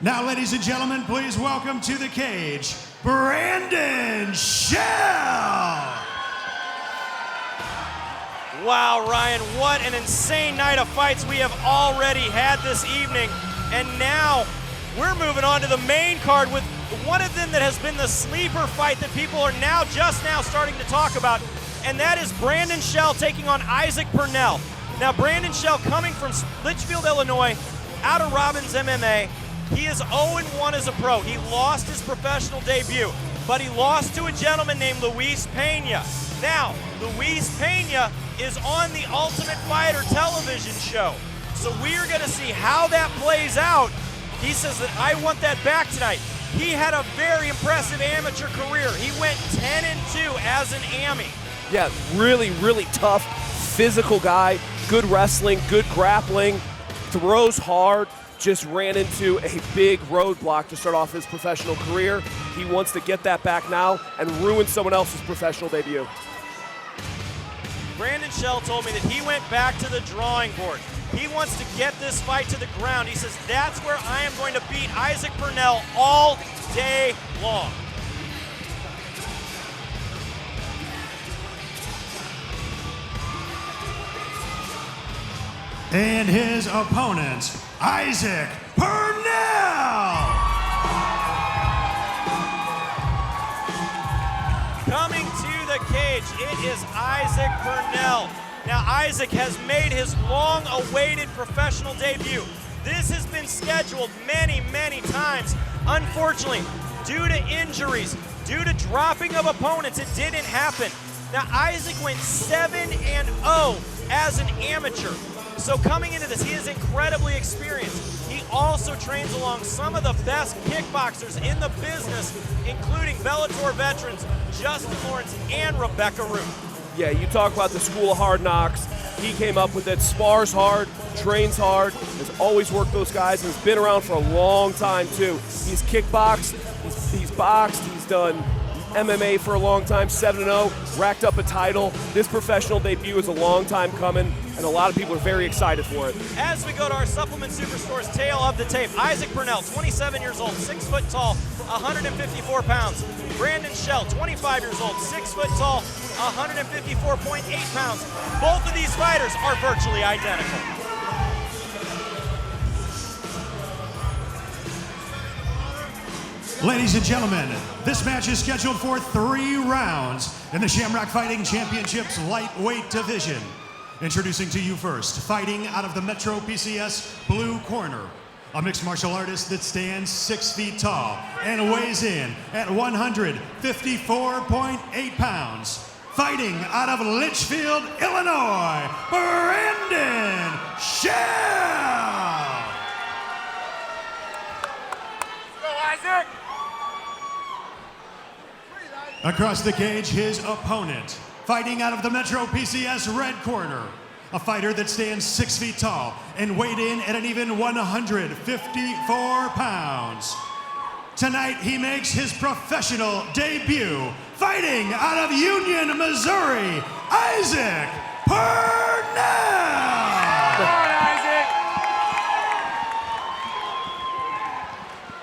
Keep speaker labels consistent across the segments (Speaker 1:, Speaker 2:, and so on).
Speaker 1: Now, ladies and gentlemen, please welcome to the cage, Brandon Schehl.
Speaker 2: Wow, Ryan, what an insane night of fights we have already had this evening. And now we're moving on to the main card with one of them that has been the sleeper fight that people are just now starting to talk about, and that is Brandon Schehl taking on Isaac Purnell. Now, Brandon Schehl coming from Litchfield, Illinois, out of Robbins MMA. He is 0-1 as a pro. He lost his professional debut, but he lost to a gentleman named Luis Pena. Now, Luis Pena is on the Ultimate Fighter television show. So we are gonna see how that plays out. He says that I want that back tonight. He had a very impressive amateur career. He went 10-2 as an AMI.
Speaker 3: Yeah, really, really tough, physical guy, good wrestling, good grappling, throws hard, just ran into a big roadblock to start off his professional career. He wants to get that back now and ruin someone else's professional debut.
Speaker 2: Brandon Schehl told me that he went back to the drawing board. He wants to get this fight to the ground. He says, that's where I am going to beat Isaac Purnell all day long.
Speaker 1: And his opponent, Isaac Purnell.
Speaker 2: Coming to the cage, it is Isaac Purnell. Now, Isaac has made his long-awaited professional debut. This has been scheduled many, many times. Unfortunately, due to injuries, due to dropping of opponents, it didn't happen. Now, Isaac went 7-0 as an amateur. So coming into this, he is incredibly experienced. He also trains along some of the best kickboxers in the business, including Bellator veterans Justin Lawrence and Rebecca Root.
Speaker 3: Yeah, you talk about the school of hard knocks. He came up with it, spars hard, trains hard, has always worked those guys, and has been around for a long time too. He's kickboxed, he's boxed, he's done MMA for a long time, 7-0, racked up a title. This professional debut is a long time coming, and a lot of people are very excited for it.
Speaker 2: As we go to our Supplement Superstore's tail of the tape, Isaac Purnell, 27 years old, 6 foot tall, 154 pounds. Brandon Schehl, 25 years old, 6 foot tall, 154.8 pounds. Both of these fighters are virtually identical.
Speaker 1: Ladies and gentlemen, this match is scheduled for 3 rounds in the Shamrock Fighting Championships lightweight division. Introducing to you first, fighting out of the Metro PCS blue corner, a mixed martial artist that stands 6 feet tall and weighs in at 154.8 pounds. Fighting out of Litchfield, Illinois, Brandon Schehl.
Speaker 4: Go, Isaac!
Speaker 1: Across the cage, his opponent, fighting out of the Metro PCS red corner, a fighter that stands 6 feet tall and weighed in at an even 154 pounds. Tonight, he makes his professional debut, fighting out of Union, Missouri, Isaac Purnell.
Speaker 4: Come on, Isaac!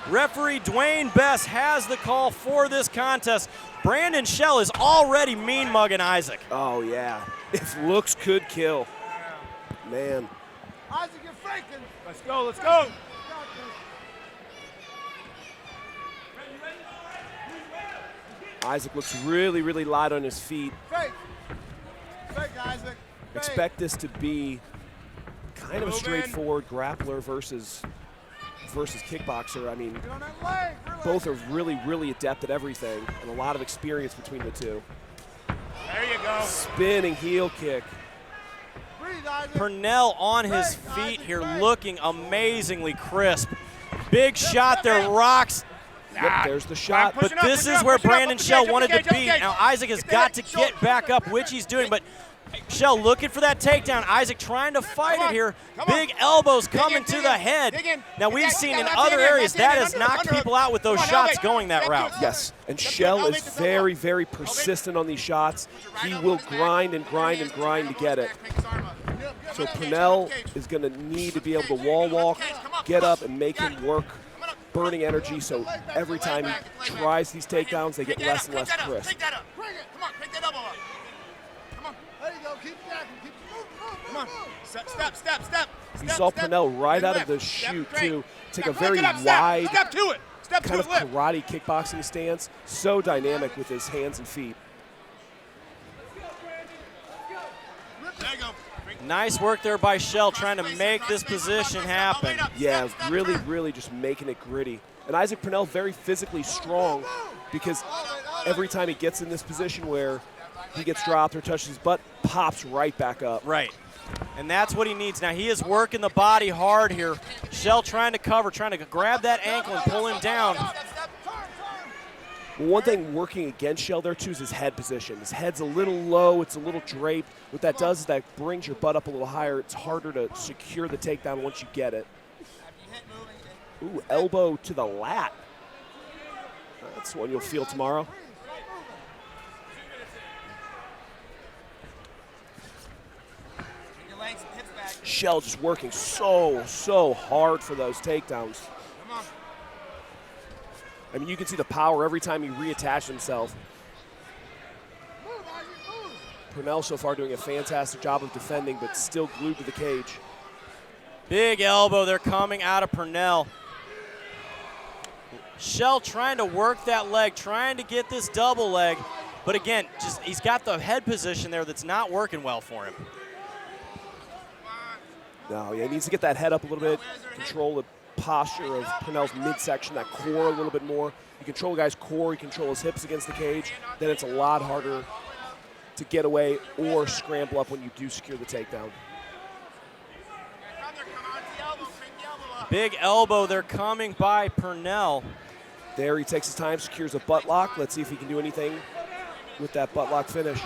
Speaker 2: Referee Dwayne Bess has the call for this contest. Brandon Schehl is already mean-mugging Isaac.
Speaker 3: Oh yeah, if looks could kill. Man.
Speaker 4: Isaac, you're faking! Let's go, let's go!
Speaker 3: Isaac looks really, really light on his feet.
Speaker 4: Fake! Fake, Isaac! Fake.
Speaker 3: Expect this to be kind of a straightforward grappler versus kickboxer. I mean,
Speaker 4: Get on that leg, really.
Speaker 3: both are really, really adept at everything, and a lot of experience between the two.
Speaker 4: There you go.
Speaker 3: Spinning heel kick.
Speaker 4: Breathe, Isaac.
Speaker 2: Purnell on his
Speaker 4: Fake,
Speaker 2: feet
Speaker 4: Isaac,
Speaker 2: here,
Speaker 4: fake.
Speaker 2: looking amazingly crisp. Big shot there, rocks.
Speaker 3: Yep, there's the shot.
Speaker 2: But this is where Brandon Schehl wanted to be. Now Isaac has got to get back up, which he's doing, but Schehl looking for that takedown. Isaac trying to fight it here. Big elbows coming to the head. Now we've seen in other areas that has knocked people out with those shots going that route.
Speaker 3: Yes, and Schehl is very, very persistent on these shots. He will grind and grind and grind to get it. So Purnell is going to need to be able to wall walk, get up, and make him work burning energy, so every time he tries these takedowns, they get less and less crisp.
Speaker 4: Pick that up. Bring it. Come on, pick that elbow up. Come on. There you go. Keep jacking. Keep Come on. Step.
Speaker 3: You saw Purnell right out of the chute, too, take a very wide
Speaker 4: Step to it. Step to
Speaker 3: kind
Speaker 4: it.
Speaker 3: of karate kickboxing stance. So dynamic with his hands and feet.
Speaker 4: There you go.
Speaker 2: Nice work there by Schehl trying to make this position happen.
Speaker 3: Yeah, really just making it gritty. And Isaac Purnell very physically strong because every time he gets in this position where he gets dropped or touches his butt, pops right back up.
Speaker 2: Right. And that's what he needs. Now he is working the body hard here. Schehl trying to cover, trying to grab that ankle and pull him down.
Speaker 3: Well, one thing working against Schehl there, too, is his head position. His head's a little low. It's a little draped. What that does is that brings your butt up a little higher. It's harder to secure the takedown once you get it. Ooh, elbow to the lat. That's one you'll feel tomorrow. Schehl just working so hard for those takedowns. I mean, you can see the power every time he reattaches himself. Purnell so far doing a fantastic job of defending, but still glued to the cage.
Speaker 2: Big elbow there coming out of Purnell. Schehl trying to work that leg, trying to get this double leg. But again, just he's got the head position there that's not working well for him.
Speaker 3: No, yeah, he needs to get that head up a little bit, control the posture of Purnell's midsection, that core a little bit more. You control a guy's core, you control his hips against the cage, then it's a lot harder to get away or scramble up when you do secure the takedown.
Speaker 2: Big elbow there coming by Purnell.
Speaker 3: There he takes his time, secures a butt lock. Let's see if he can do anything with that butt lock finish.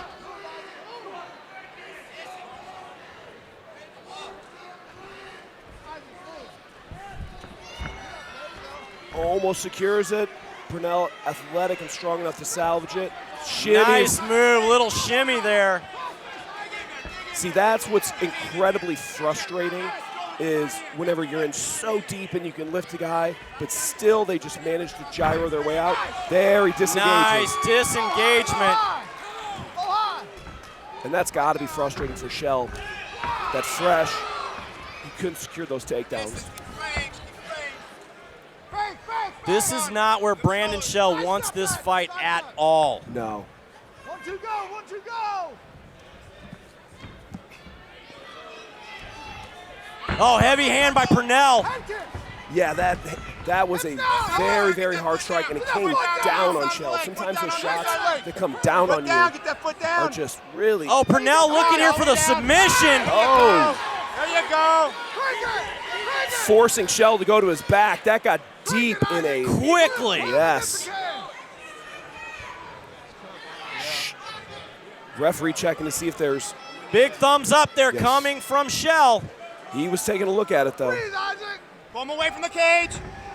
Speaker 3: Almost secures it. Purnell athletic and strong enough to salvage it. Shimmy.
Speaker 2: Nice move, little shimmy there.
Speaker 3: See, that's what's incredibly frustrating is whenever you're in so deep and you can lift a guy, but still they just manage to gyro their way out. There, he disengages.
Speaker 2: Nice disengagement.
Speaker 3: And that's got to be frustrating for Schehl. That fresh, he couldn't secure those takedowns.
Speaker 2: This is not where Brandon Schehl wants this fight at all.
Speaker 3: No.
Speaker 4: 1-2 go. 1-2 go.
Speaker 2: Oh, heavy hand by Purnell.
Speaker 3: Yeah, that was a very hard strike, and it came down on Schehl. Sometimes those shots that come down on you are just really.
Speaker 2: Oh, Purnell looking here for the submission.
Speaker 3: Oh.
Speaker 4: There you go.
Speaker 3: Forcing Schehl to go to his back. That got deep in a.
Speaker 2: Quickly.
Speaker 3: Yes. Referee checking to see if there's.
Speaker 2: Big thumbs up there
Speaker 3: Yes.
Speaker 2: coming from Schehl.
Speaker 3: He was taking a look at it, though.
Speaker 4: Pull him away from the cage.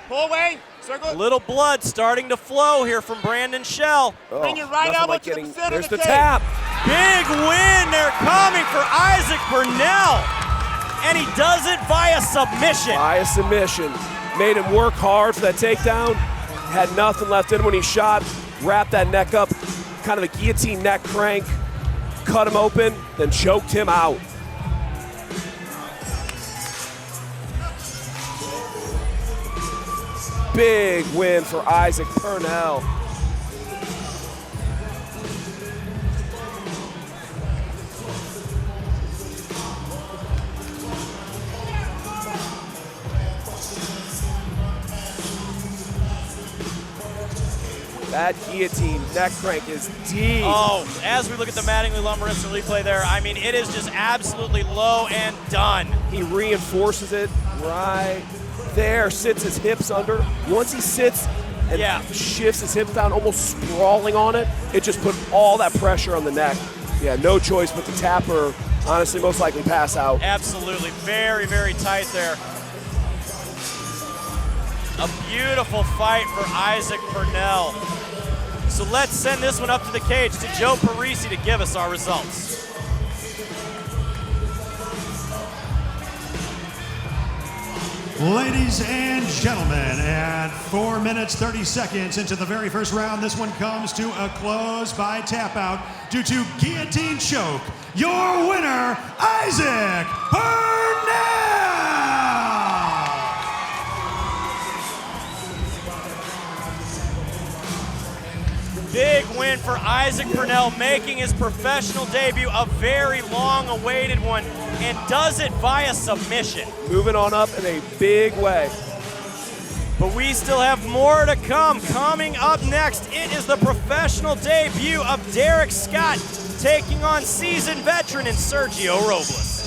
Speaker 4: Pull away. Circle.
Speaker 2: A little blood starting to flow here from Brandon Schehl.
Speaker 3: Oh,
Speaker 4: Bring your right
Speaker 3: nothing
Speaker 4: elbow
Speaker 3: like
Speaker 4: to the
Speaker 3: getting,
Speaker 4: center
Speaker 3: there's
Speaker 4: of the
Speaker 3: the
Speaker 4: cage.
Speaker 3: tap.
Speaker 2: Big win there coming for Isaac Purnell. And he does it via submission.
Speaker 3: By a submission. Made him work hard for that takedown. Had nothing left in him when he shot. Wrapped that neck up. Kind of a guillotine neck crank. Cut him open, then choked him out. Big win for Isaac Purnell. That guillotine neck crank is deep.
Speaker 2: Oh, as we look at the Mattingly Lumber Instant Replay there, I mean, it is just absolutely low and done.
Speaker 3: He reinforces it right there, sits his hips under. Once he sits and shifts his hips down, almost sprawling on it, it just put all that pressure on the neck. Yeah, no choice but to tap her. Honestly, most likely pass out.
Speaker 2: Absolutely, very tight there. A beautiful fight for Isaac Purnell. So let's send this one up to the cage to Joe Parisi to give us our results.
Speaker 1: Ladies and gentlemen, at 4 minutes 30 seconds into the very first round, this one comes to a close by tap out due to guillotine choke. Your winner, Isaac Purnell!
Speaker 2: Big win for Isaac Purnell, making his professional debut, a very long-awaited one, and does it via submission.
Speaker 3: Moving on up in a big way.
Speaker 2: But we still have more to come. Coming up next, it is the professional debut of Derek Scott, taking on seasoned veteran in Sergio Robles.